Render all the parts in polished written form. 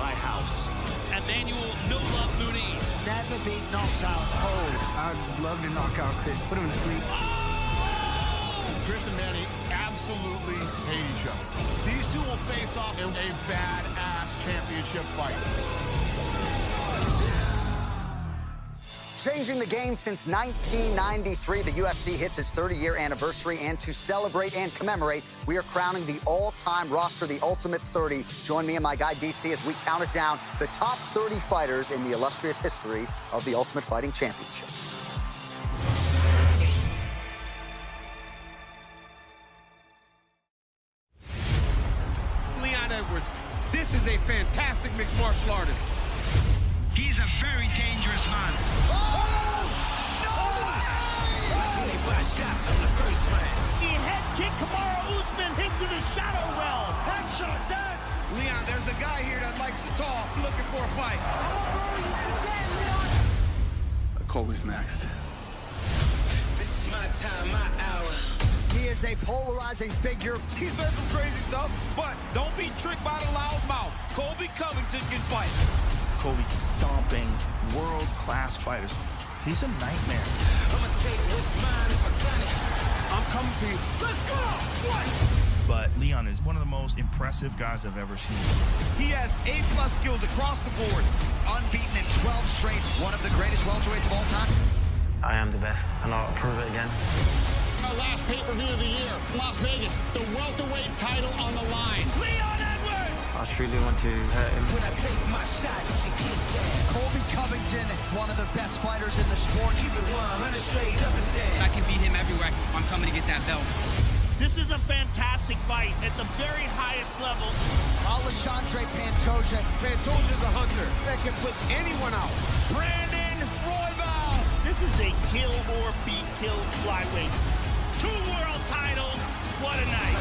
my house. Emmanuel No Love Muniz. Never been knocked out cold. I'd love to knock out Chris. Put him to sleep. Oh! Chris and Manny absolutely hate each other. These two will face off in a badass championship fight. Changing the game since 1993, the UFC hits its 30-year anniversary, and to celebrate and commemorate, we are crowning the all-time roster, the Ultimate 30. Join me and my guy DC as we count it down, the top 30 fighters in the illustrious history of the Ultimate Fighting Championship. Leon Edwards, this is a fantastic mixed martial artist. He's a very dangerous man. He head kick Kamaru Usman into the shadow realm. Headshot, dead. Leon, there's a guy here that likes to talk, looking for a fight. Colby's next. This is my time, my hour. He is a polarizing figure. He's done some crazy stuff, but don't be tricked by the loud mouth. Colby Covington can fight. Colby stomping world-class fighters. He's a nightmare. I'ma take what's mine if I got it. I'm coming for you. Let's go! What? But Leon is one of the most impressive guys I've ever seen. He has A+ skills across the board. Unbeaten in 12 straight, one of the greatest welterweights of all time. I am the best, and I'll prove it again. Our last pay-per-view of the year, Las Vegas, the welterweight title on the line. Leon Edwards! I truly want to hurt him. When I take my shot, you keep that. Colby Covington, one of the best fighters in the sport. Keep it 100 straight up and down. I can beat him everywhere. I'm coming to get that belt. This is a fantastic fight at the very highest level. Alexandre Pantoja. Pantoja's a hunter that can put anyone out. Brandon Royval. This is a kill or be killed flyweight. 2 world titles. What a night.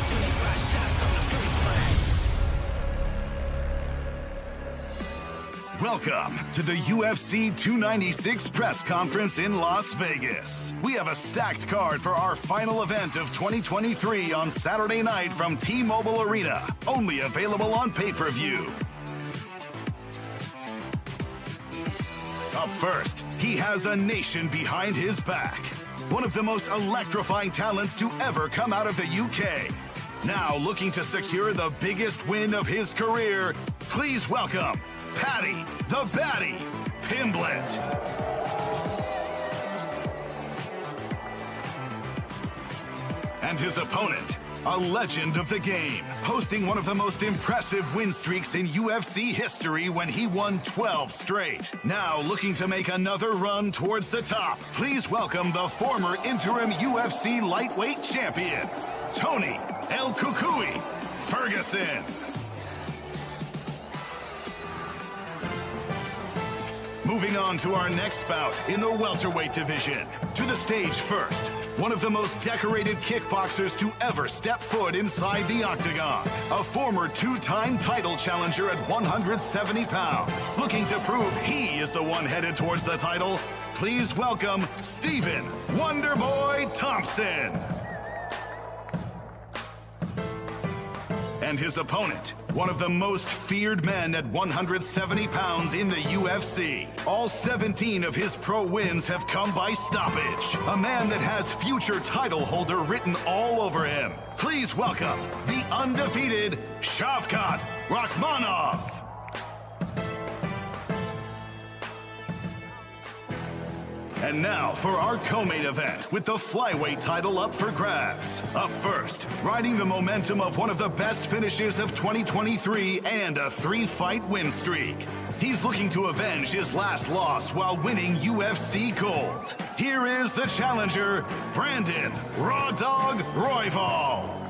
Welcome to the UFC 296 press conference in Las Vegas. We have a stacked card for our final event of 2023 on Saturday night from T-Mobile Arena. Only available on pay-per-view. Up first, he has a nation behind his back. One of the most electrifying talents to ever come out of the UK. Now looking to secure the biggest win of his career, please welcome Paddy the Baddy Pimblett. And his opponent, a legend of the game, hosting one of the most impressive win streaks in UFC history when he won 12 straight. Now looking to make another run towards the top, please welcome the former interim UFC lightweight champion, Tony El Cucuy Ferguson. Moving on to our next bout in the welterweight division. To the stage first, one of the most decorated kickboxers to ever step foot inside the octagon. A former 2-time title challenger at 170 pounds. Looking to prove he is the one headed towards the title, please welcome Stephen Wonderboy Thompson. And his opponent, one of the most feared men at 170 pounds in the UFC. All 17 of his pro wins have come by stoppage. A man that has future title holder written all over him. Please welcome the undefeated Shavkat Rakhmonov. And now for our co-main event with the flyweight title up for grabs. Up first, riding the momentum of one of the best finishes of 2023 and a 3-fight win streak. He's looking to avenge his last loss while winning UFC gold. Here is the challenger, Brandon Raw Dog Royval.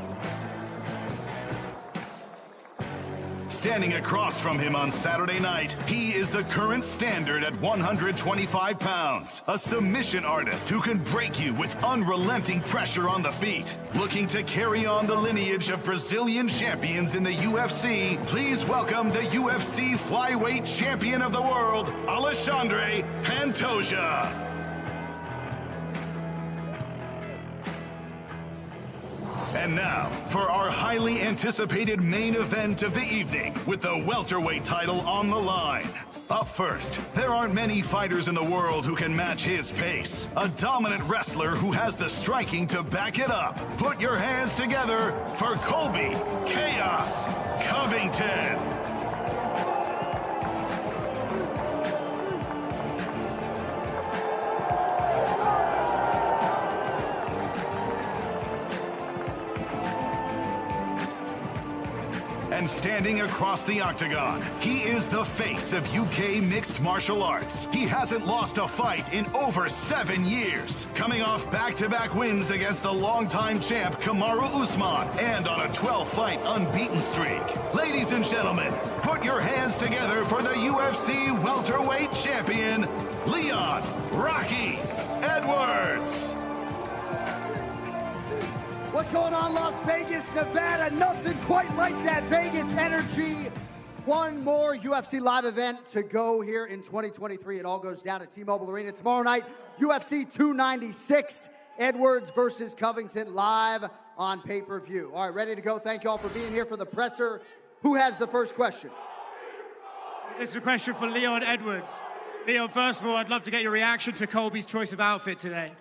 Standing across from him on Saturday night, he is the current standard at 125 pounds. A submission artist who can break you with unrelenting pressure on the feet. Looking to carry on the lineage of Brazilian champions in the UFC, please welcome the UFC flyweight champion of the world, Alexandre Pantoja. And now, for our highly anticipated main event of the evening, with the welterweight title on the line. Up first, there aren't many fighters in the world who can match his pace. A dominant wrestler who has the striking to back it up. Put your hands together for Colby Chaos Covington. And standing across the octagon, he is the face of UK mixed martial arts. He hasn't lost a fight in over 7 years, coming off back-to-back wins against the longtime champ Kamaru Usman and on a 12-fight unbeaten streak. Ladies and gentlemen, put your hands together for the UFC welterweight champion, Leon Rocky Edwards. What's going on, Las Vegas, Nevada? Nothing quite like that Vegas energy. One more UFC live event to go here in 2023. It all goes down at T-Mobile Arena tomorrow night. UFC 296, Edwards versus Covington, live on pay-per-view. All right, ready to go. Thank you all for being here for the presser. Who has the first question? This is a question for Leon Edwards. Leon, first of all, I'd love to get your reaction to Colby's choice of outfit today.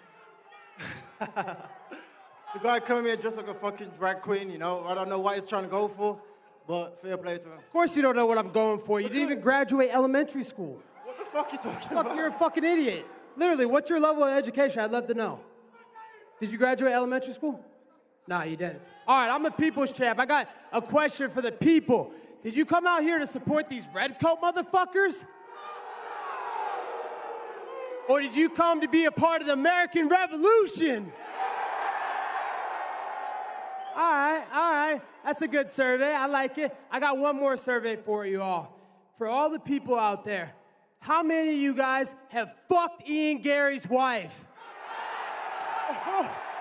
The guy coming here just like a fucking drag queen, you know. I don't know what he's trying to go for, but fair play to him. Of course you don't know what I'm going for. You didn't even graduate elementary school. What the fuck are you talking about? You're a fucking idiot. Literally, what's your level of education? I'd love to know. Did you graduate elementary school? Nah, you didn't. All right, I'm the people's champ. I got a question for the people. Did you come out here to support these red coat motherfuckers? Or did you come to be a part of the American Revolution? All right. That's a good survey. I like it. I got one more survey for you all. For all the people out there, how many of you guys have fucked Ian Garry's wife?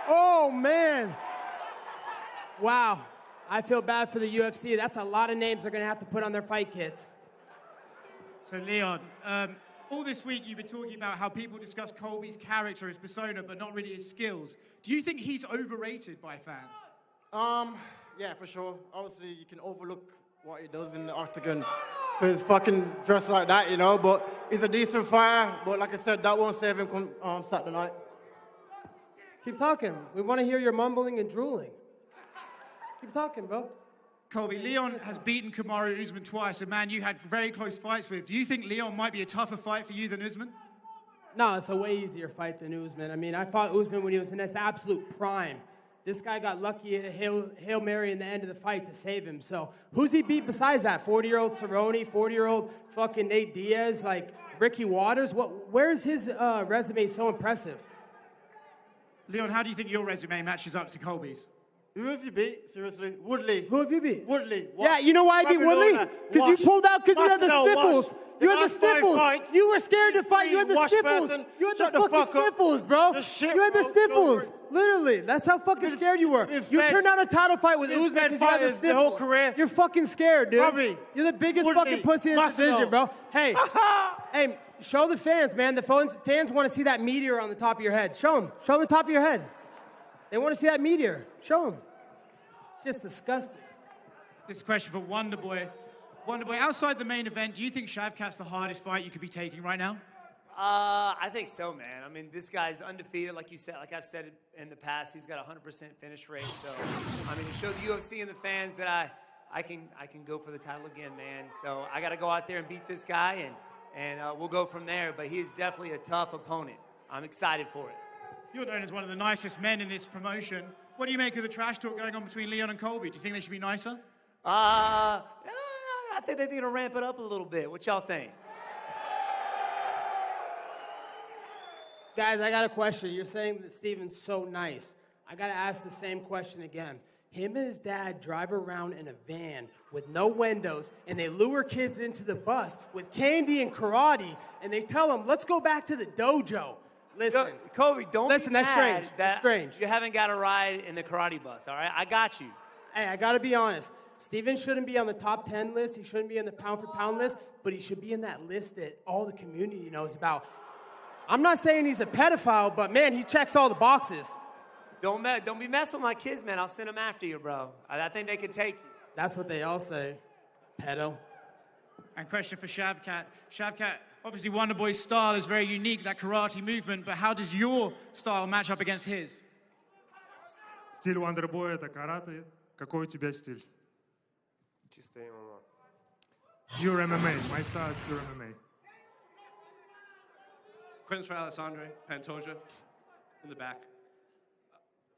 Oh, man. Wow. I feel bad for the UFC. That's a lot of names they're going to have to put on their fight kits. So, Leon, all this week you've been talking about how people discuss Colby's character, his persona, but not really his skills. Do you think he's overrated by fans? Yeah, for sure. Obviously, you can overlook what he does in the octagon with his fucking dress like that, you know, but he's a decent fighter. But like I said, that won't save him come Saturday night. Keep talking. We want to hear your mumbling and drooling. Keep talking, bro. Colby, Leon has beaten Kamaru Usman twice, a man you had very close fights with. Do you think Leon might be a tougher fight for you than Usman? No, it's a way easier fight than Usman. I mean, I fought Usman when he was in his absolute prime. This guy got lucky at a Hail Mary in the end of the fight to save him. So who's he beat besides that? 40-year-old Cerrone, 40-year-old fucking Nate Diaz, like Ricky Waters? Where's his resume so impressive? Leon, how do you think your resume matches up to Colby's? Who have you beat? Seriously? Woodley. Who have you beat? Woodley. Yeah, you know why I beat Woodley? Because you pulled out because you had the sniffles. You had the sniffles. You were scared to fight. You had the sniffles. You had the fucking sniffles, bro. You had the sniffles. Literally. That's how fucking scared you were. You turned down a title fight with Usman because you had the sniffles. The whole career. You're fucking scared, dude. Robbie. You're the biggest fucking pussy in this division, bro. Hey, hey, show the fans, man. The fans want to see that meteor on the top of your head. Show them. Show them the top of your head. They want to see that meteor. Show them. It's just disgusting. This question for Wonderboy. Wonderboy, outside the main event, do you think Shavkat's the hardest fight you could be taking right now? I think so, man. I mean, this guy's undefeated, like you said. Like I've said in the past, he's got a 100% finish rate. So, I mean, to show the UFC and the fans that I can go for the title again, man. So I got to go out there and beat this guy, and we'll go from there. But he is definitely a tough opponent. I'm excited for it. You're known as one of the nicest men in this promotion. What do you make of the trash talk going on between Leon and Colby? Do you think they should be nicer? I think they're going to ramp it up a little bit. What y'all think? Guys, I got a question. You're saying that Steven's so nice. I got to ask the same question again. Him and his dad drive around in a van with no windows, and they lure kids into the bus with candy and karate, and they tell them, let's go back to the dojo. Listen. Colby, don't listen, be that's strange. That's strange. You haven't got a ride in the karate bus, all right? I got you. Hey, I got to be honest. Steven shouldn't be on the top 10 list. He shouldn't be on the pound-for-pound list, but he should be in that list that all the community knows about. I'm not saying he's a pedophile, but, man, he checks all the boxes. Don't be messing with my kids, man. I'll send them after you, bro. I think they can take you. That's what they all say, pedo. And question for Shavkat. Shavkat, obviously Wonderboy's style is very unique, that karate movement, but how does your style match up against his? Стиль Wonderboy — это карате. Какой у тебя стиль? Чистый ММА. Pure MMA. My style is pure MMA. Questions for Alessandro Pantoja in the back.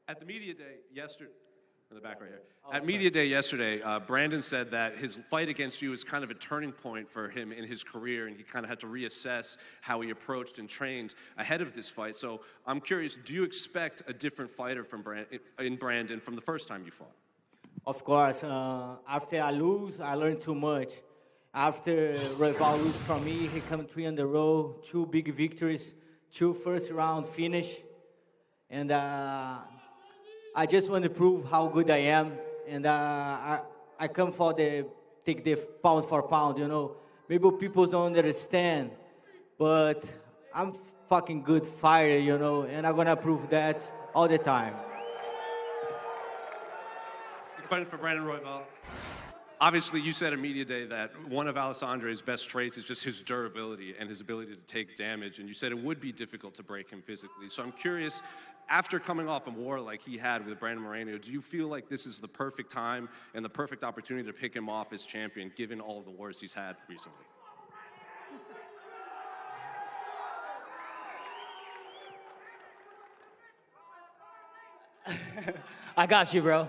At the media day yesterday, in the back right here. At media day yesterday, Brandon said that his fight against you is kind of a turning point for him in his career, and he kind of had to reassess how he approached and trained ahead of this fight. So I'm curious, do you expect a different fighter from Brandon from the first time you fought? Of course. After I lose, I learn too much. After Royval lose from me, he come 3 in a row, 2 big victories, 2 first-round finish. And I just want to prove how good I am. And I come for take the pound for pound, you know. Maybe people don't understand, but I'm fucking good fighter, you know, and I'm going to prove that all the time. Question for Brandon Royval. Obviously, you said at media day that one of Alessandro's best traits is just his durability and his ability to take damage, and you said it would be difficult to break him physically. So I'm curious, after coming off a war like he had with Brandon Moreno, do you feel like this is the perfect time and the perfect opportunity to pick him off as champion, given all of the wars he's had recently? I got you, bro.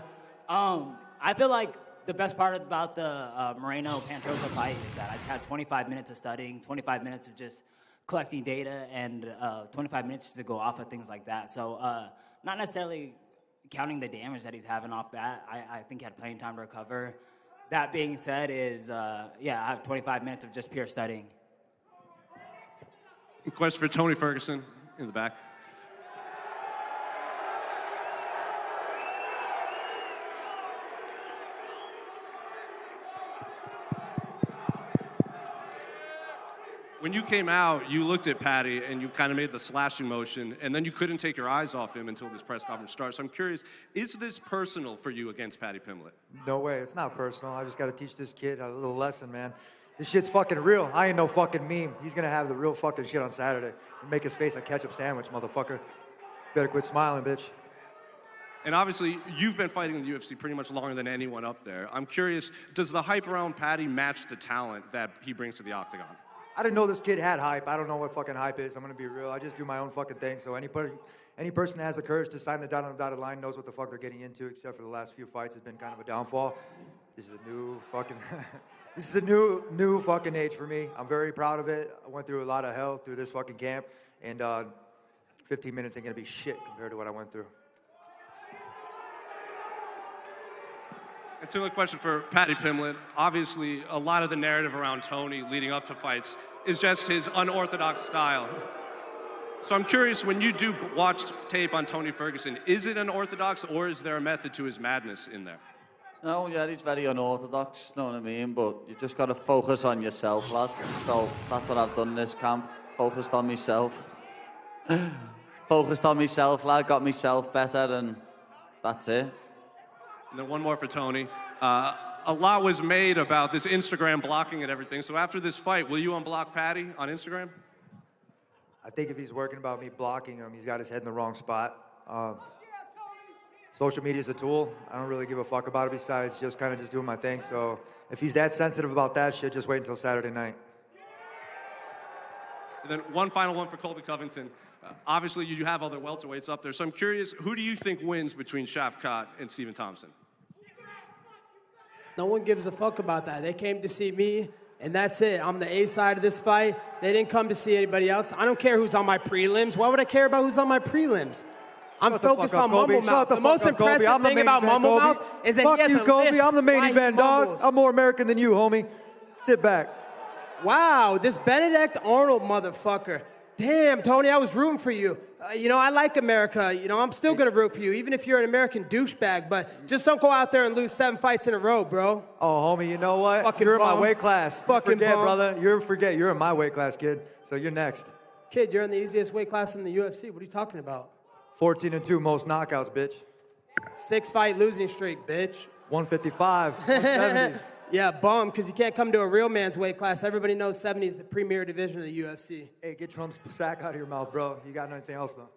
I feel like the best part about the Moreno-Pantoja fight is that I just had 25 minutes of studying, 25 minutes of just collecting data, and 25 minutes just to go off of things like that. So not necessarily counting the damage that he's having off that. I think he had plenty of time to recover. That being said is, I have 25 minutes of just pure studying. Question for Tony Ferguson in the back. When you came out, you looked at Paddy and you kind of made the slashing motion, and then you couldn't take your eyes off him until this press conference starts. So I'm curious, is this personal for you against Paddy Pimblett? No way. It's not personal. I just got to teach this kid a little lesson, man. This shit's fucking real. I ain't no fucking meme. He's going to have the real fucking shit on Saturday. Make his face a ketchup sandwich, motherfucker. Better quit smiling, bitch. And obviously, you've been fighting in the UFC pretty much longer than anyone up there. I'm curious, does the hype around Paddy match the talent that he brings to the octagon? I didn't know this kid had hype. I don't know what fucking hype is. I'm going to be real. I just do my own fucking thing. So any person that has the courage to sign the dot on the dotted line knows what the fuck they're getting into, except for the last few fights. It's been kind of a downfall. This is a new fucking... this is a new fucking age for me. I'm very proud of it. I went through a lot of hell through this fucking camp. And 15 minutes ain't going to be shit compared to what I went through. And similar question for Paddy Pimblett. Obviously, a lot of the narrative around Tony leading up to fights is just his unorthodox style. So I'm curious, when you do watch tape on Tony Ferguson, is it unorthodox or is there a method to his madness in there? No, yeah, he's very unorthodox, you know what I mean? But you just got to focus on yourself, lad. So that's what I've done this camp. Focused on myself. Focused on myself, lad. Got myself better, and that's it. And then one more for Tony. A lot was made about this Instagram blocking and everything. So after this fight, will you unblock Paddy on Instagram? I think if he's working about me blocking him, he's got his head in the wrong spot. Social media is a tool. I don't really give a fuck about it besides just kind of just doing my thing. So if he's that sensitive about that shit, just wait until Saturday night. And then one final one for Colby Covington. Obviously, you have other welterweights up there. So I'm curious, who do you think wins between Shavkat and Stephen Thompson? No one gives a fuck about that. They came to see me, and that's it. I'm the A side of this fight. They didn't come to see anybody else. I don't care who's on my prelims. Why would I care about who's on my prelims? I'm focused on Mumble Mouth. The most impressive thing about Mumble Mouth is that he has a list. Colby. I'm the main event, dog. I'm more American than you, homie. Sit back. Wow, this Benedict Arnold motherfucker. Damn, Tony, I was rooting for you. I like America. I'm still going to root for you, even if you're an American douchebag. But just don't go out there and lose 7 fights in a row, bro. Oh, homie, you know what? Fucking you're bum. in my weight class. Fucking forget, bum. brother. You're in my weight class, kid. So you're next. Kid, you're in the easiest weight class in the UFC. What are you talking about? 14-2 most knockouts, bitch. 6-fight losing streak, bitch. 155. 170. Yeah, bum, because you can't come to a real man's weight class. Everybody knows 70 is the premier division of the UFC. Hey, get Trump's sack out of your mouth, bro. You got anything else, though?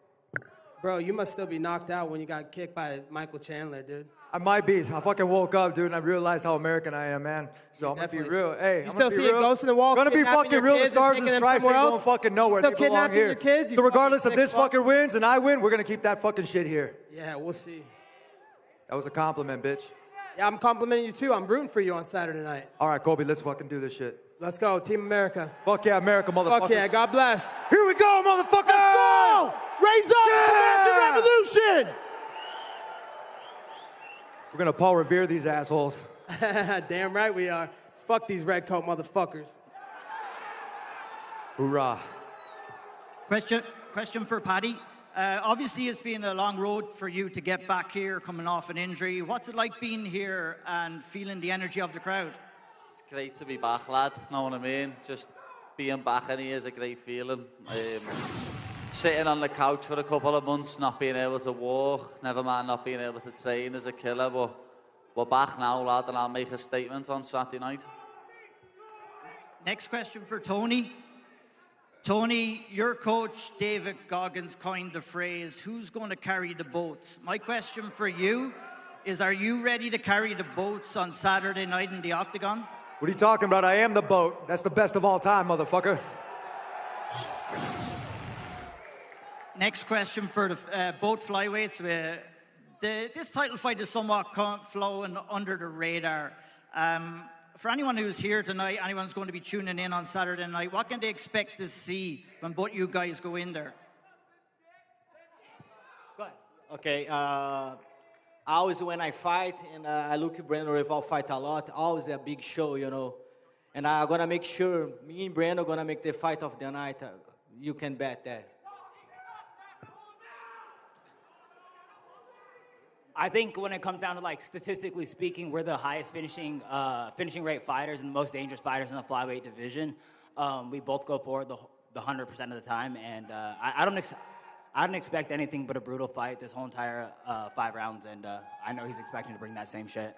Bro, you must still be knocked out when you got kicked by Michael Chandler, dude. I might be. I fucking woke up, dude, and I realized how American I am, man. So I'm going to be real. Hey, you still seeing ghosts in the wall? Going to be fucking real. The stars and stripes ain't going fucking nowhere. Still they belong kidnapping here. your kids? So regardless if this fucking wins and I win, we're going to keep that fucking shit here. Yeah, we'll see. That was a compliment, bitch. Yeah, I'm complimenting you too. I'm rooting for you on Saturday night. All right, Colby, let's fucking do this shit. Let's go, Team America. Fuck yeah, America, motherfuckers. Fuck yeah, God bless. Here we go, motherfuckers! Let's go! Raise up the American Revolution! We're gonna Paul Revere these assholes. Damn right we are. Fuck these red coat motherfuckers. Hoorah. Question for Paddy. Obviously, it's been a long road for you to get back here, coming off an injury. What's it like being here and feeling the energy of the crowd? It's great to be back, lad. Know what I mean? Just being back in here is a great feeling. Sitting on the couch for a couple of months, not being able to walk, never mind not being able to train as a killer, but we're back now, lad, and I'll make a statement on Saturday night. Next question for Tony. Tony, your coach, David Goggins, coined the phrase, who's going to carry the boats? My question for you is, are you ready to carry the boats on Saturday night in the Octagon? What are you talking about? I am the boat. That's the best of all time, motherfucker. Next question for the both flyweights. This title fight is somewhat flowing under the radar. For anyone who's here tonight, anyone who's going to be tuning in on Saturday night, what can they expect to see when both you guys go in there? Go ahead. Okay, always when I fight, and I look at Brandon Royval fight a lot, always a big show, you know. And I'm going to make sure me and Brandon are going to make the fight of the night. You can bet that. I think when it comes down to, like, statistically speaking, we're the highest finishing rate fighters and the most dangerous fighters in the flyweight division. We both go forward the 100% of the time, and I don't expect anything but a brutal fight this whole entire 5 rounds, and I know he's expecting to bring that same shit.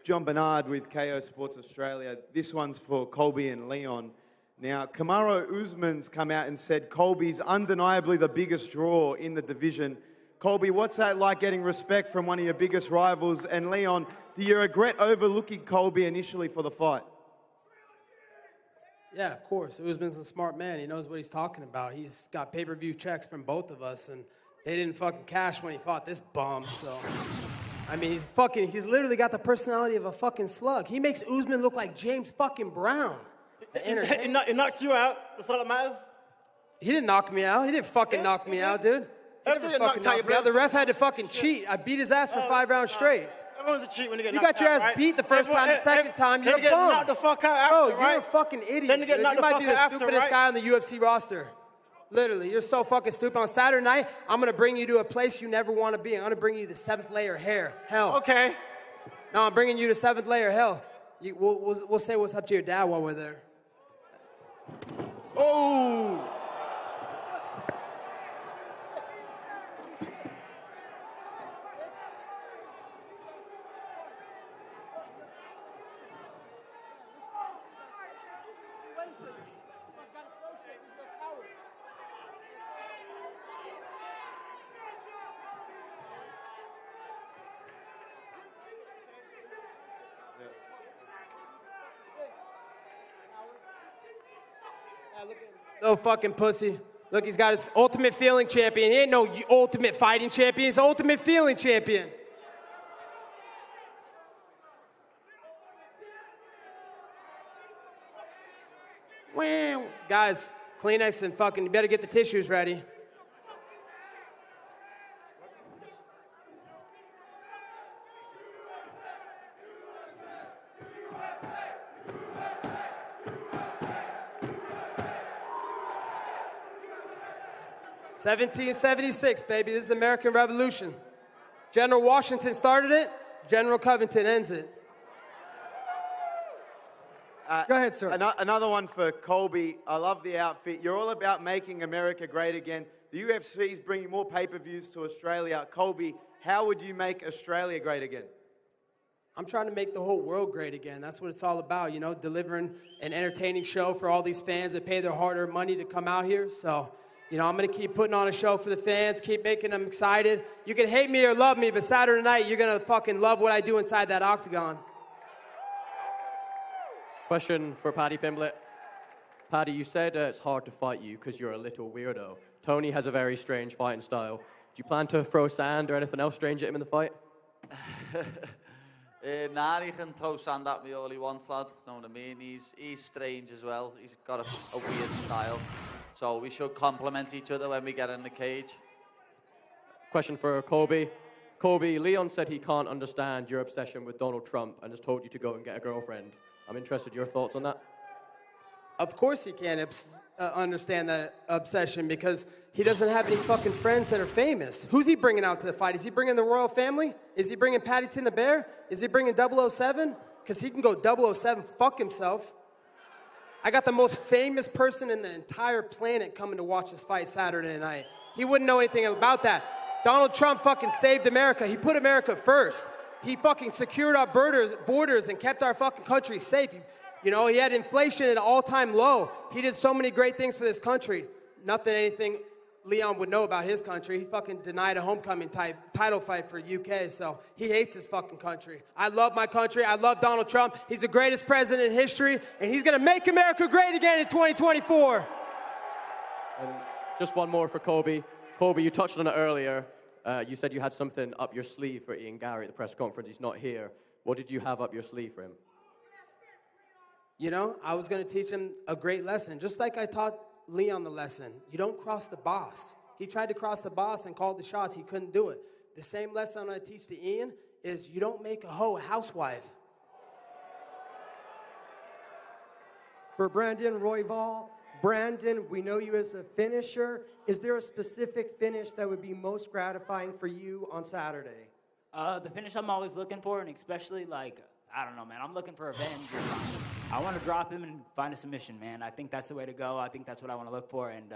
John Bernard with KO Sports Australia. This one's for Colby and Leon. Now, Kamaru Usman's come out and said Colby's undeniably the biggest draw in the division. Colby, what's that like getting respect from one of your biggest rivals? And Leon, do you regret overlooking Colby initially for the fight? Yeah, of course. Usman's a smart man. He knows what he's talking about. He's got pay-per-view checks from both of us, and they didn't fucking cash when he fought this bum, so... I mean, he's literally got the personality of a fucking slug. He makes Usman look like James fucking Brown. He knocked you out. That's all that matters. He didn't knock me out. He didn't fucking knock me out, dude. He never fucking knocked me out. The ref had to fucking cheat. I beat his ass for 5 rounds straight. Everyone's a cheat when you get You knocked out, got your ass right? beat the first time. The second time, you're a Then you get bum. knocked the fuck out after, Bro, right? you're a fucking idiot. Then you get dude. knocked You the might be fuck the out after, stupidest right? guy on the UFC roster. Literally, you're so fucking stupid. On Saturday night, I'm going to bring you to a place you never want to be. I'm going to bring you to 7th layer hell. Okay. No, I'm bringing you to 7th layer hell. We'll say what's up to your dad while we're there. Oh! No fucking pussy. Look, he's got his ultimate feeling champion. He ain't no ultimate fighting champion. He's ultimate feeling champion. Wow. Guys, Kleenex and fucking, you better get the tissues ready. (1776), baby. This is the American Revolution. General Washington started it. General Covington ends it. Go ahead, sir. Another one for Colby. I love the outfit. You're all about making America great again. The UFC is bringing more pay-per-views to Australia. Colby, how would you make Australia great again? I'm trying to make the whole world great again. That's what it's all about, delivering an entertaining show for all these fans that pay their hard-earned money to come out here. So, I'm going to keep putting on a show for the fans, keep making them excited. You can hate me or love me, but Saturday night, you're going to fucking love what I do inside that octagon. Question for Paddy Pimblett. Paddy, you said it's hard to fight you because you're a little weirdo. Tony has a very strange fighting style. Do you plan to throw sand or anything else strange at him in the fight? Nah, he can throw sand at me all he wants, lad. Know what I mean? He's strange as well. He's got a weird style. So we should complement each other when we get in the cage. Question for Colby. Colby, Leon said he can't understand your obsession with Donald Trump and has told you to go and get a girlfriend. I'm interested in your thoughts on that. Of course he can't understand that obsession because he doesn't have any fucking friends that are famous. Who's he bringing out to the fight? Is he bringing the royal family? Is he bringing Paddington the Bear? Is he bringing 007? Because he can go 007 fuck himself. I got the most famous person in the entire planet coming to watch this fight Saturday night. He wouldn't know anything about that. Donald Trump fucking saved America. He put America first. He fucking secured our borders and kept our fucking country safe. He had inflation at an all-time low. He did so many great things for this country. Anything Leon would know about his country. He fucking denied a homecoming title fight for UK, so he hates his fucking country. I love my country. I love Donald Trump. He's the greatest president in history, and he's going to make America great again in 2024. And just one more for Colby. Colby, you touched on it earlier. You said you had something up your sleeve for Ian Garry at the press conference. He's not here. What did you have up your sleeve for him? I was going to teach him a great lesson, just like I taught Leon the lesson. You don't cross the boss. He tried to cross the boss and called the shots. He couldn't do it. The same lesson I'm going to teach to Ian is you don't make a hoe a housewife. For Brandon Royval, Brandon, we know you as a finisher. Is there a specific finish that would be most gratifying for you on Saturday? The finish I'm always looking for, and especially, I don't know, man. I'm looking for revenge. I want to drop him and find a submission, man. I think that's the way to go. I think that's what I want to look for. And,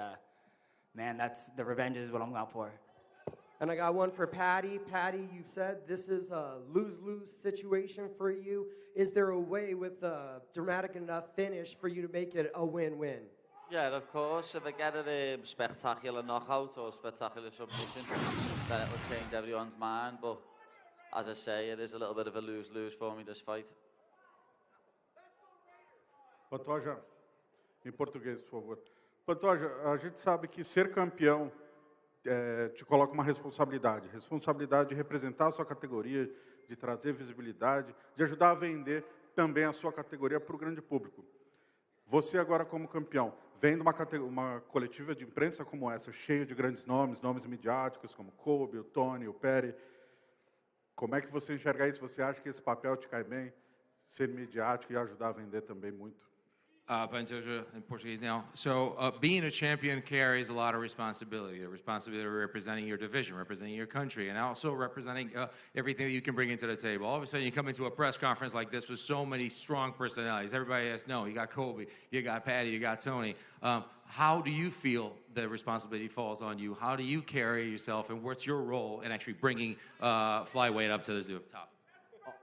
man, that's the revenge is what I'm out for. And I got one for Paddy. Paddy, you've said this is a lose-lose situation for you. Is there a way with a dramatic enough finish for you to make it a win-win? Yeah, of course. If I get a spectacular knockout or spectacular submission, then it will change everyone's mind. But as I say, it is a little bit of a lose-lose for me, this fight. Pantoja, em português, por favor. Pantoja, a gente sabe que ser campeão te coloca uma responsabilidade. Responsabilidade de representar a sua categoria, de trazer visibilidade, de ajudar a vender também a sua categoria para o grande público. Você agora como campeão, vendo uma coletiva de imprensa como essa, cheia de grandes nomes midiáticos como Colby, o Tony, o Perry, como é que você enxerga isso? Você acha que esse papel te cai bem? Ser midiático e ajudar a vender também muito? Pantoja in Portuguese now. So being a champion carries a lot of responsibility. The responsibility of representing your division, representing your country, and also representing everything that you can bring into the table. All of a sudden, you come into a press conference like this with so many strong personalities. Everybody has you got Colby, you got Paddy, you got Tony. How do you feel the responsibility falls on you? How do you carry yourself, and what's your role in actually bringing flyweight up to the top?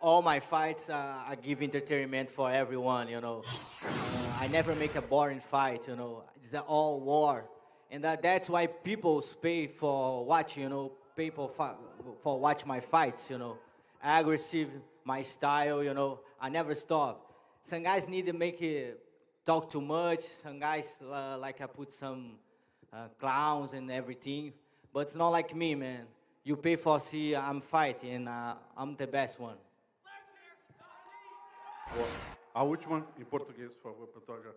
All my fights, I give entertainment for everyone, I never make a boring fight, It's all war. And that's why people pay for watching, people for watch my fights, Aggressive, my style, I never stop. Some guys need to make it talk too much. Some guys like I put some clowns and everything. But it's not like me, man. You pay for see I'm fighting, and I'm the best one. A última, em português, por favor, Pantoja.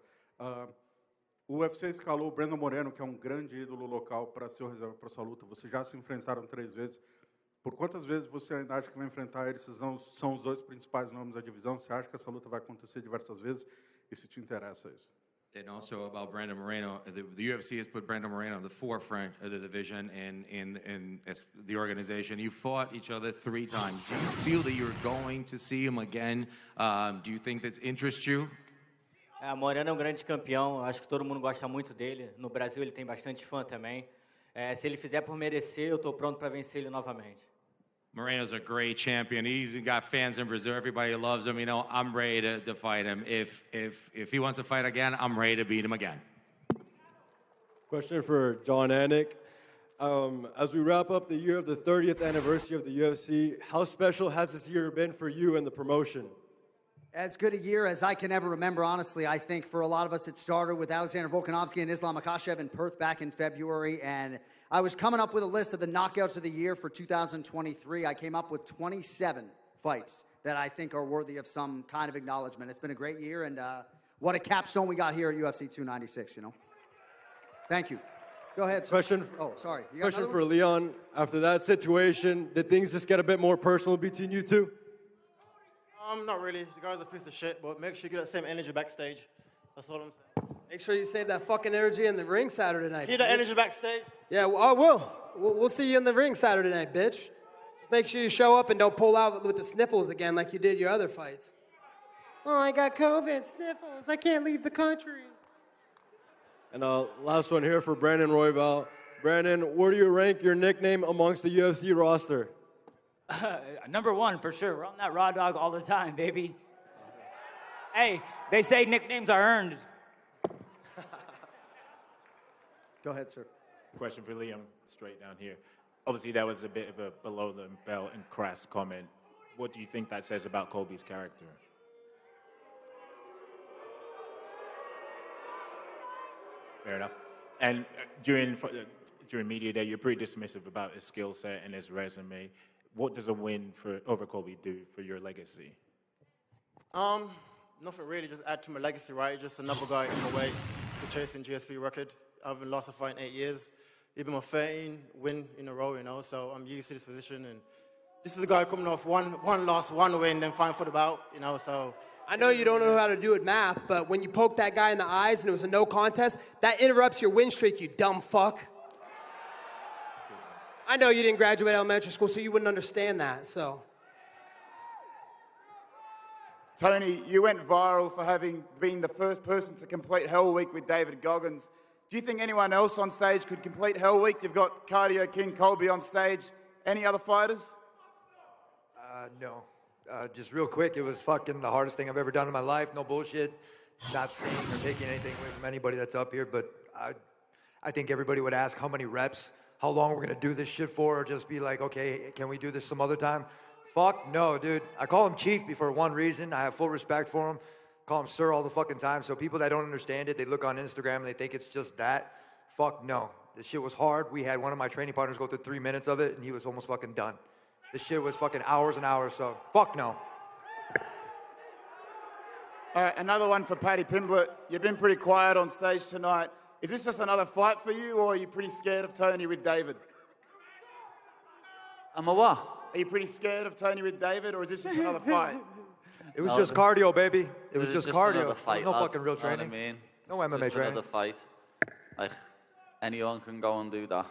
O UFC escalou o Brandon Moreno, que é um grande ídolo local, para ser o reserva para essa luta. Vocês já se enfrentaram 3 vezes. Por quantas vezes você ainda acha que vai enfrentar eles? São os 2 principais nomes da divisão. Você acha que essa luta vai acontecer diversas vezes? E se te interessa isso? And also about Brandon Moreno, the UFC has put Brandon Moreno in the forefront of the division and in the organization. You fought each other 3 times. Do you feel that you're going to see him again? Do you think that interests you? Moreno é grande campeão, acho que todo mundo gosta muito dele. No Brasil ele tem bastante fã também. Se ele fizer por merecer, eu estou pronto para vencer ele novamente. Moreno's a great champion. He's got fans in Brazil. Everybody loves him. You know, I'm ready to fight him. If he wants to fight again, I'm ready to beat him again. Question for John Anik. As we wrap up the year of the 30th anniversary of the UFC, how special has this year been for you and the promotion? As good a year as I can ever remember, honestly. I think for a lot of us, it started with Alexander Volkanovski and Islam Makhachev in Perth back in February. And I was coming up with a list of the knockouts of the year for 2023. I came up with 27 fights that I think are worthy of some kind of acknowledgement. It's been a great year, and what a capstone we got here at UFC 296, you know. Thank you. Go ahead. Question. Sorry. You got Question another for Leon. After that situation, did things just get a bit more personal between you two? Not really. The guy's a piece of shit, but make sure you get that same energy backstage. That's all I'm saying. Make sure you save that fucking energy in the ring Saturday night. Keep that energy backstage. Yeah, I will. We'll see you in the ring Saturday night, bitch. Just make sure you show up and don't pull out with the sniffles again like you did your other fights. Oh, I got COVID, sniffles. I can't leave the country. And last one here for Brandon Royval. Brandon, where do you rank your nickname amongst the UFC roster? Number one, for sure. We're on that raw dog all the time, baby. Hey, they say nicknames are earned. Go ahead, sir. Question for Liam, straight down here. Obviously, that was a bit of a below-the-belt and crass comment. What do you think that says about Colby's character? Fair enough. And during media day, you're pretty dismissive about his skill set and his resume. What does a win over Colby do for your legacy? Nothing really. Just add to my legacy, right? Just another guy in my way to chasing GSP record. I haven't lost a fight in 8 years. Even my 13 win in a row, you know. So I'm used to this position, and this is a guy coming off one loss, one win, then fighting for the bout, you know. So I know you don't know how to do it math, but when you poke that guy in the eyes and it was a no contest, that interrupts your win streak, you dumb fuck. I know you didn't graduate elementary school, so you wouldn't understand that, so. Tony, you went viral for having been the first person to complete Hell Week with David Goggins. Do you think anyone else on stage could complete Hell Week? You've got Cardio King Colby on stage. Any other fighters? No. Just real quick, it was fucking the hardest thing I've ever done in my life. No bullshit. Not saying or taking anything away from anybody that's up here, but I think everybody would ask how many reps, how long we're going to do this shit for, or just be like, okay, can we do this some other time? Fuck no, dude. I call him Chief for one reason. I have full respect for him. Call him Sir all the fucking time. So people that don't understand it, they look on Instagram and they think it's just that. Fuck no. This shit was hard. We had one of my training partners go through 3 minutes of it, and he was almost fucking done. This shit was fucking hours and hours, so fuck no. All right, another one for Paddy Pimblett. You've been pretty quiet on stage tonight. Is this just another fight for you, or are you pretty scared of Tony with David? I'm a what? Are you pretty scared of Tony with David, or is this just another fight? It was just cardio, baby. It was just cardio. Another fight, no lad. fucking real training. You know what I mean? No MMA just training. Another fight. Like, anyone can go and do that.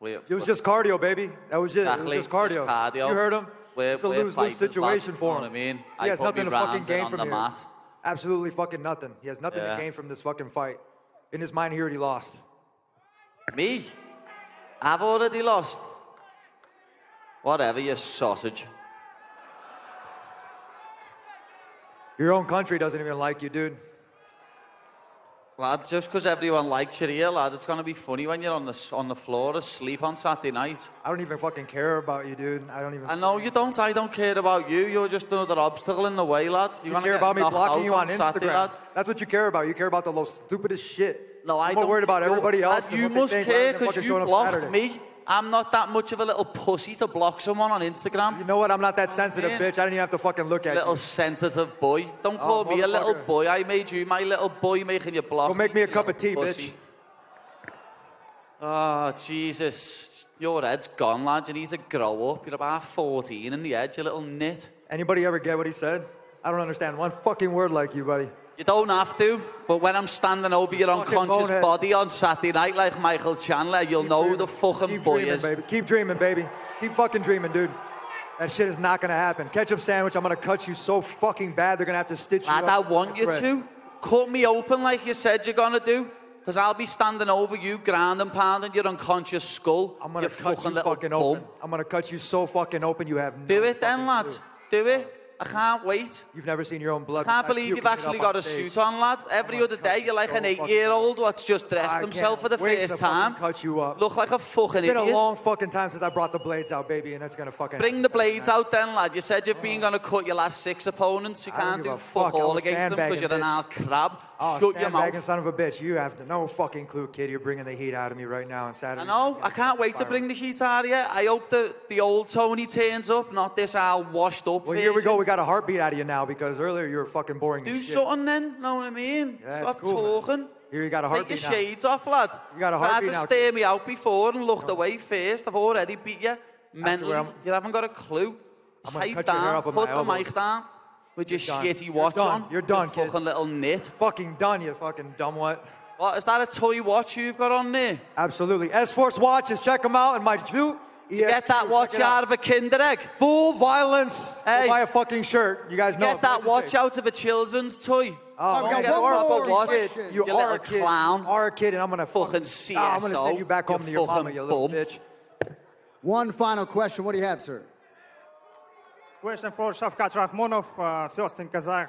It was just cardio, baby. That was it. Exactly. It was just cardio. Cardio. You heard him? It's a lose-lose situation for him. You know what I mean? He has nothing to fucking gain from the here. mat. Absolutely fucking nothing. He has nothing to gain from this fucking fight. In his mind, he already lost. Me? I've already lost. Whatever, you sausage. Your own country doesn't even like you, dude. Lad, just because everyone likes you here, lad, it's going to be funny when you're on the floor asleep on Saturday night. I don't even fucking care about you, dude. I know you don't. I don't care about you. You're just another obstacle in the way, lad. You care about me blocking you on Instagram. Saturday, lad. That's what you care about. You care about the most stupidest shit. No, I'm not worried about everybody else. Lad, you must care because you blocked me. I'm not that much of a little pussy to block someone on Instagram. You know what? I'm not that sensitive, bitch. I didn't even have to fucking look at you. Little sensitive boy. Don't call me a little boy. I made you my little boy making you block. Go make me a cup of tea, pussy. Bitch. Oh, Jesus. Your head's gone, lad. You need to grow up. You're about 14 in the head, you little nit. Anybody ever get what he said? I don't understand one fucking word like you, buddy. You don't have to, but when I'm standing over your unconscious body on Saturday night like Michael Chandler, you'll know who the fucking boy is. Baby. Keep dreaming, baby. Keep fucking dreaming, dude. That shit is not going to happen. Ketchup sandwich, I'm going to cut you so fucking bad they're going to have to stitch you up. I want you to. cut me open like you said you're going to do. Because I'll be standing over you, ground and pounding your unconscious skull. I'm going to cut you fucking open. I'm going to cut you so fucking open you have no Do it then, lad. clue. Do it. I can't wait. You've never seen your own blood. I can't believe you've actually got a suit on, lad. Every other day you're like an 8-year-old what's just dressed himself for the first time. Cut you up. Look like a fucking It's been idiot. a long fucking time since I brought the blades out, baby, and it's going to fucking... Bring the blades out then, lad. You said you've been going to cut your last 6 opponents. You I don't can't give do a fuck fuck. all I'm against them because you're an old crab. Oh, Shut your mouth. son of a bitch. You have no fucking clue, kid. You're bringing the heat out of me right now on Saturday. I know. I can't wait to bring the heat out of you. I hope the old Tony turns up, not this all washed up Well, here we go. We got a heartbeat out of you now because earlier you were fucking boring as Do shit. something then, know what I mean? Yeah, Stop it's cool, talking. man. Here you got a Take heartbeat your now. shades off, lad. You got a heartbeat Tried now. to stare me out before and looked away first. I've already beat you mentally. I'm- You haven't got a clue. I'm gonna Pipe cut your hair down, off with put my the mic elbows. down with your You're done. shitty You're watch done. on. You're done, You kid. fucking little nit. Fucking done, you fucking dumbwit. What, is that a toy watch you've got on there? Absolutely. S-Force watches. Check them out. And my shoe. Get that watch out of a Kinder Egg. Full violence. Hey. Buy a fucking shirt. You guys know. Get that watch out of a children's toy. Oh, Don't man, get you are off a a fucking watch. kid. You You are little a kid. clown. You are a kid, and I'm gonna Fucking I'm gonna send you back home to your mama, fucking you little bum. bitch. One final question. What do you have, sir? Question for Shavkat Rahmonov, first in Kazakh.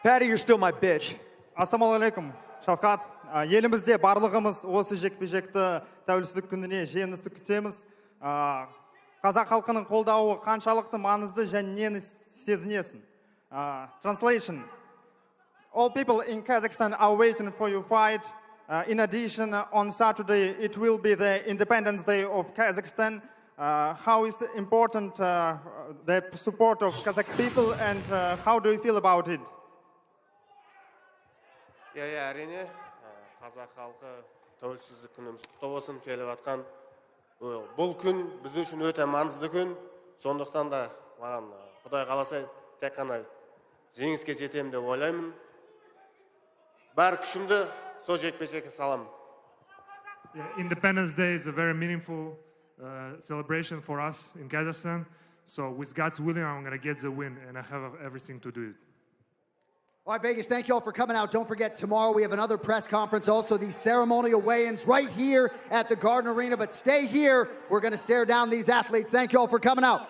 Paddy, you're still my bitch. Ассалаумағалейкум, Шавкат. Елімізде барлығымыз осы жекпе-жекті тәуелсіздік күніне жеңісті күтеміз. Қазақ халқының қолдауы қаншалықты маңызды және нені сезінесің? Translation. All people in Kazakhstan are waiting for your fight. In addition, on Saturday, it will be the Independence Day of Kazakhstan. How is important the support of Kazakh people and how do you feel about it? иә әрине қазақ халқы тәуелсіздік күніміз құтты болсын келіп жатқан бұл күн біз үшін өте маңызды күн сондықтан да маған құдай қаласа тек қана жеңіске жетемін деп ойлаймын бар күшімді сол жекпе-жекке саламын. Independence Day is a very meaningful celebration for us in Kazakhstan. So with God's willing, I'm going to get the win, and I have everything to do it. All right, Vegas, thank you all for coming out. Don't forget, tomorrow we have another press conference, also the ceremonial weigh-ins right here at the Garden Arena. But stay here. We're going to stare down these athletes. Thank you all for coming out.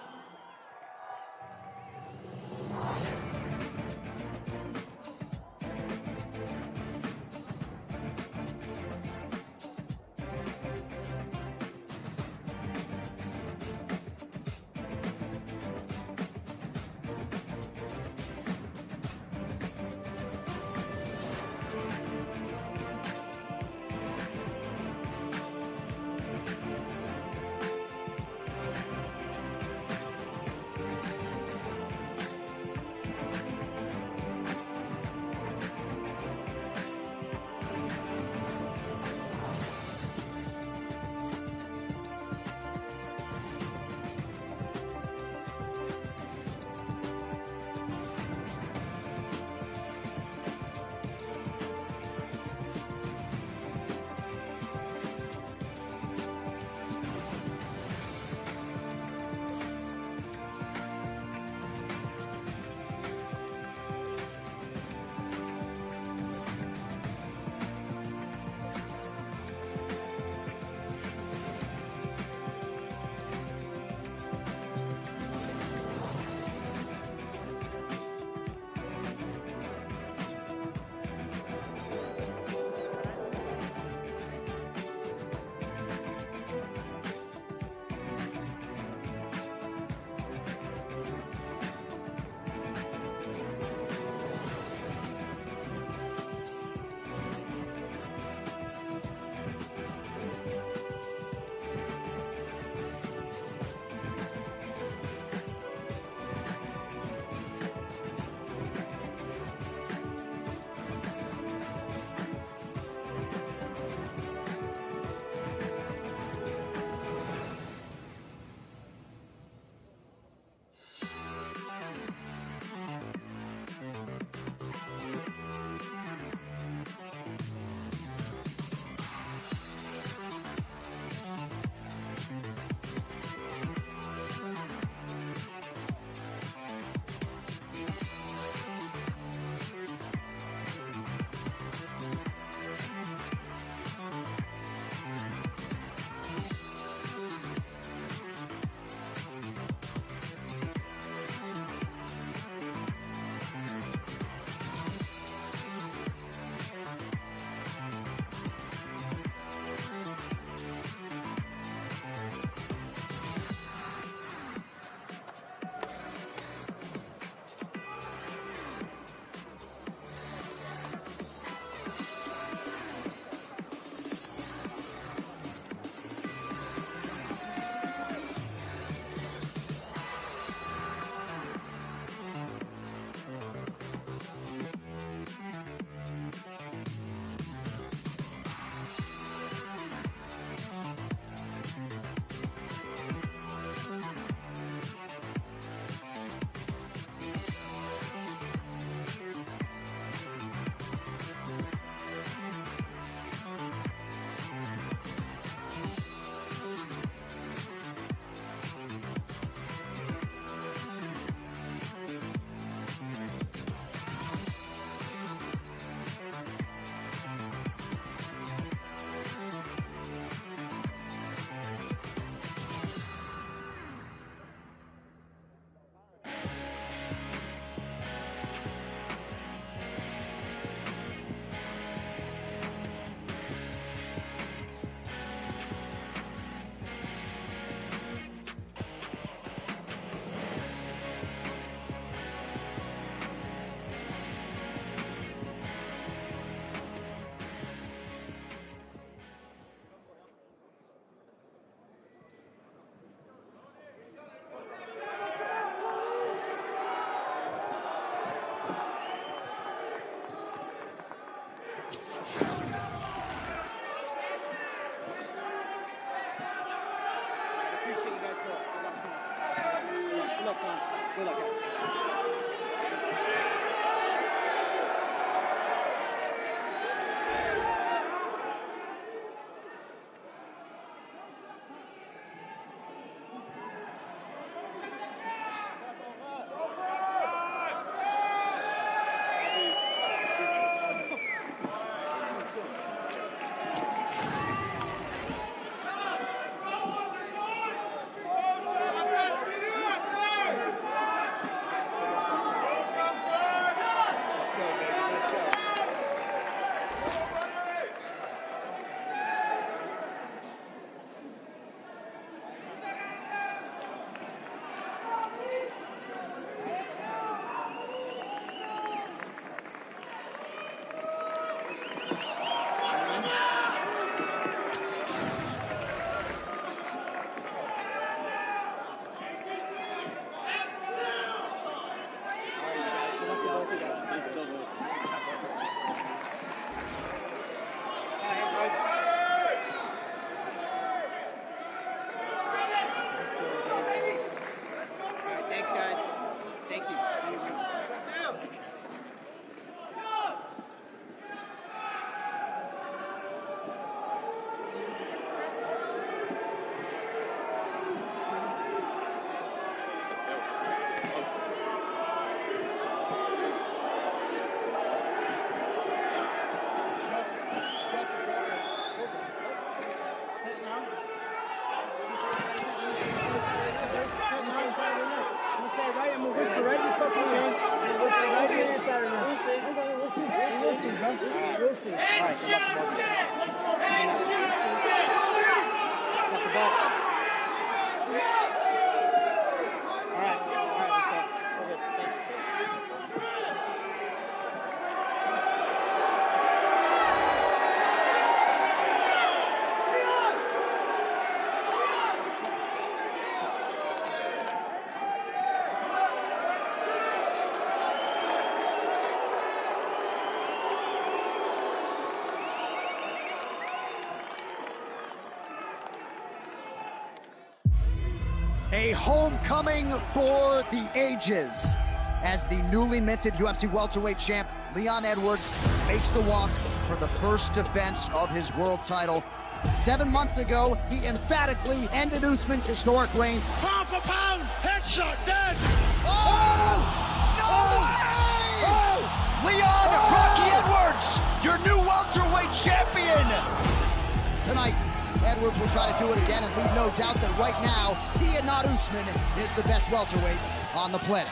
luck, Tom. Good luck, guys. A homecoming for the ages as the newly minted UFC welterweight champ Leon Edwards makes the walk for the first defense of his world title. 7 months ago, he emphatically ended Usman's historic reign. Pound for pound, headshot, dead! Oh! No way! Leon Rocky Edwards, your new welterweight champion! Tonight, Edwards will try to do it again and leave no doubt that right now, he and not Usman is the best welterweight on the planet.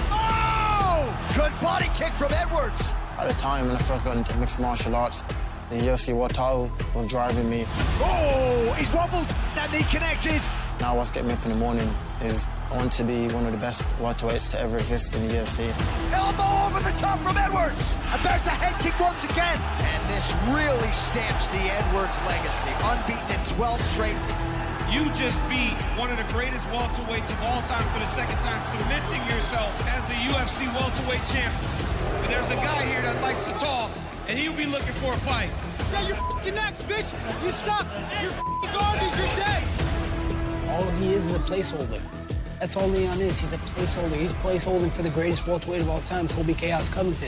Oh! Good body kick from Edwards. At the time when I first got into mixed martial arts, the UFC world title was driving me. Oh! He's wobbled. That knee connected. Now what's getting me up in the morning is I want to be one of the best welterweights to ever exist in the UFC. Elbow over the top from Edwards. And there's the head kick once again. And this really stamps the Edwards legacy. Unbeaten in 12 straight. You just beat one of the greatest welterweights of all time for the second time, cementing yourself as the UFC welterweight champion. But there's a guy here that likes to talk, and he'll be looking for a fight. Yeah, you're f***ing next, bitch. You suck. You're f***ing garbage. You're dead. All he is a placeholder. That's all Leon is. He's a placeholder. He's placeholding for the greatest welterweight of all time, Colby Chaos Covington.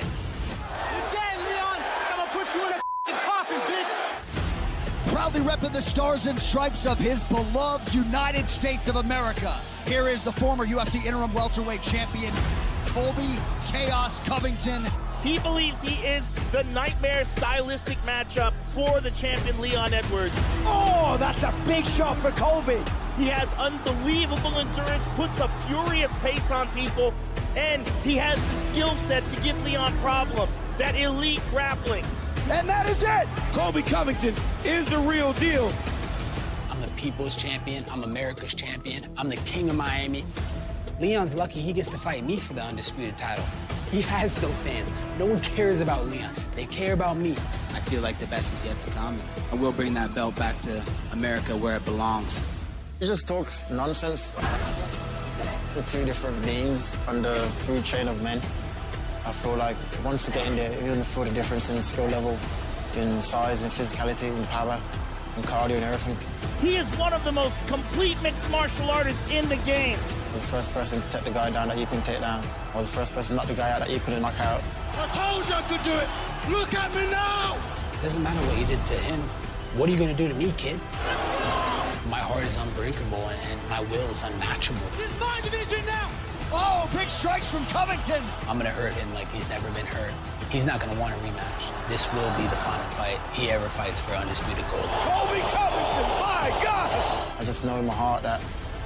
You're dead, Leon. I'm gonna put you in a f***ing coffin, bitch. Proudly repping the stars and stripes of his beloved United States of America. Here is the former UFC interim welterweight champion, Colby Chaos Covington. He believes he is the nightmare stylistic matchup for the champion Leon Edwards. Oh, that's a big shot for Colby. He has unbelievable endurance, puts a furious pace on people, and he has the skill set to give Leon problems. That elite grappling. And that is it! Colby Covington is the real deal. I'm the people's champion. I'm America's champion. I'm the king of Miami. Leon's lucky he gets to fight me for the undisputed title. He has no fans. No one cares about Leon. They care about me. I feel like the best is yet to come, and we'll bring that belt back to America where it belongs. He just talks nonsense. The two different beings on the food chain of men. I feel like once you get in there, you're going to feel the difference in skill level, in size, in physicality, in power, in cardio and everything. He is one of the most complete mixed martial artists in the game. I was the first person to take the guy down that he couldn't take down. I was the first person to knock the guy out that he couldn't knock out. I told you I could do it. Look at me now. It doesn't matter what you did to him. What are you going to do to me, kid? My heart is unbreakable and my will is unmatchable. It's my division now. Oh, big strikes from Covington. I'm going to hurt him like he's never been hurt. He's not going to want a rematch. This will be the final fight he ever fights for undisputed gold. Colby Covington, my God! I just know in my heart that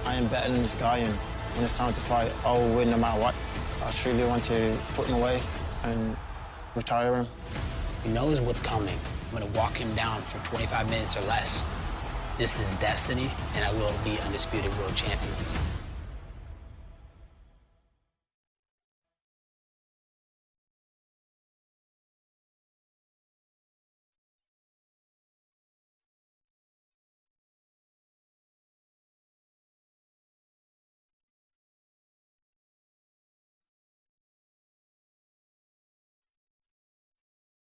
I am better than this guy, and when it's time to fight, I will win no matter what. I truly want to put him away and retire him. He knows what's coming. I'm going to walk him down for 25 minutes or less. This is destiny, and I will be undisputed world champion.